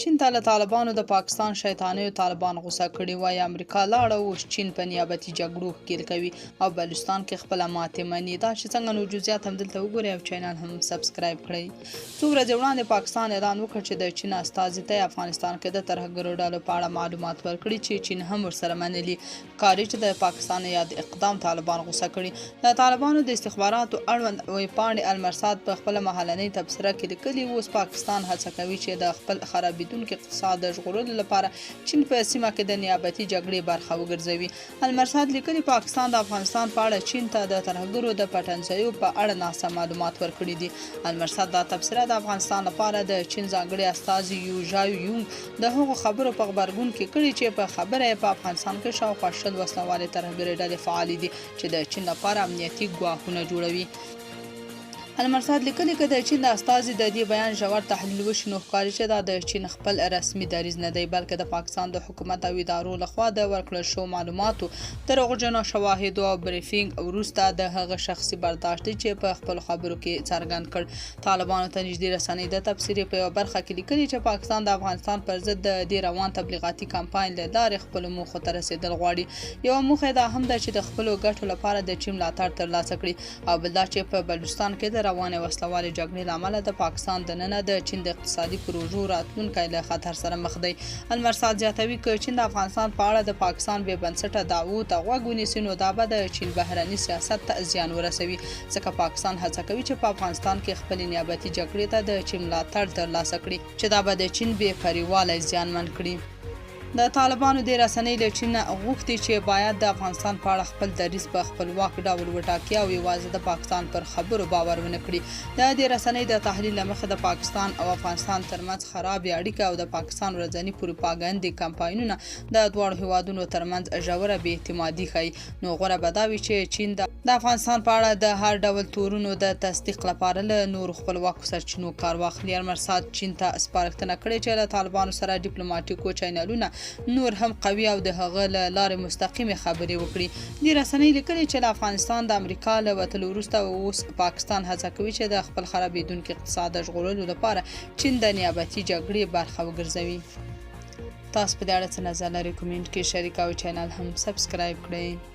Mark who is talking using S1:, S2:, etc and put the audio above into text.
S1: چین ته له طالبانو د پاکستان شیطانیو طالبان غوسه کړي وای امریکا لاړه اوس چین په نیابتي جګړو ښکیل کوي او بلوچستان کې خپله ماتې مني. دا چې څنګه نور جزئیات هم دلته وګورئ او چینل هم سبسکرایب کړئ. څو ورځې وړاندې پاکستان اعلان وکړ چې د چین استازي ته افغانستان کې د ترهګرو ډلو په اړه معلومات ورکړي چې چین هم ورسره منلي. ښکاري چې د پاکستان یاد اقدام طالبان غوسه کړي. د طالبانو د استخباراتو اړوند ویبپاڼې المرصاد په خپله مهالنۍ تبصره کې لیکلي اوس پاکستان هڅه کوي چې د خپل خرابېدونکي اقتصاد د ژغورلو لپاره چین په سیمه کې د نیابتي جګړې برخه وګرځوي. المرصاد لیکلي پاکستان د افغانستان په اړه چین ته د ترهګرو د پټنځایو په اړه ناسم معلومات ورکړي دي. المرصاد دا تبصره د افغانستان لپاره د چین ځانګړي استازي یو ژاو یونګ د هغو خبرو په غبرګون کې کړي چې په خبره یې په افغانستان کې شاوخوا 10 وسلوالې ترهګرې ډلې فعالې دي چې د چین لپاره امنیتي ګواښونه جوړوي. المرصاد لیکلي که د چین د استازي د دې بیان ژور تحلیل وشي نو ښکاري چې دا د چین خپل رسمي دریځ نه دی بلکې د پاکستان د حکومت او ادارو لخوا د ورکړل شوو معلوماتو دروغجنو شواهدو او بریفینګ وروسته د هغه شخصي برداشت دی چې په خپلو خبرو کې څرګند کړ. طالبانو ته نږدې رسنۍ د تبصرې په یوه برخه کې لیکلي چې پاکستان د افغانستان پر ضد د دې روان تبلیغاتي کمپاین له لارې خپلو موخو ته رسېدل غواړي. یوه موخه دا هم ده چې د خپلو ګټو لپاره د چین ملاتړ ترلاسه کړي او بل دا چې په بلوچستان کې د روانې وسلوالې جګړې له امله د پاکستان دننه د چین د اقتصادي پروژو راتلونکی له خطر سره مخ دی. المرصاد زیاتوي که چین د افغانستان په اړه د پاکستان بې بنسټه دعوو ته غوږ ونیسي نو دا به د چین بهرني سیاست ته زیان ورسوي ځکه پاکستان هڅه کوي چې په افغانستان کې خپلې نیابتي جګړې ته د چین ملاتړ ترلاسه کړي چې دا به د چین بې پرېوالی زیانمن کړي. د طالبانو د رسنۍ له چین غوښتي چې باید د افغانستان په اړه خپل دریځ په خپلواک ډول وټاکي او یوازې د پاکستان پر خبرو باور ونه کړي. د دې رسنۍ د تحلیل له مخې د پاکستان او افغانستان ترمنځ خرابې اړیکې او د پاکستان ورځني پروپاګاندا کمپاینونه د دواړو هیوادونو ترمنځ ژوره بې اعتمادي ښیي. نو غوره به دا وي چې چین د افغانستان په اړه د هر ډول تورونو د تصدیق لپاره له نورو خپلواکو سرچینو کار واخلي. المرصاد چین ته سپارښتنه کړې چې له طالبانو سره ډیپلوماټیکو چینلونه نور هم قوي او د هغه له لارې مستقیمې خبرې وکړي. دې رسنۍ لیکلي چې له افغانستان د امریکا له وتلو وروسته اوس پاکستان هڅه کوي چې د خپل خرابېدونکي اقتصاد د ژغورلو لپاره چین د نیابتي جګړې برخه وګرځوي. تاسو په دې اړه څه نظر لرئ؟ کومنټ کې شریک او چینل هم سبسکرایب کړئ.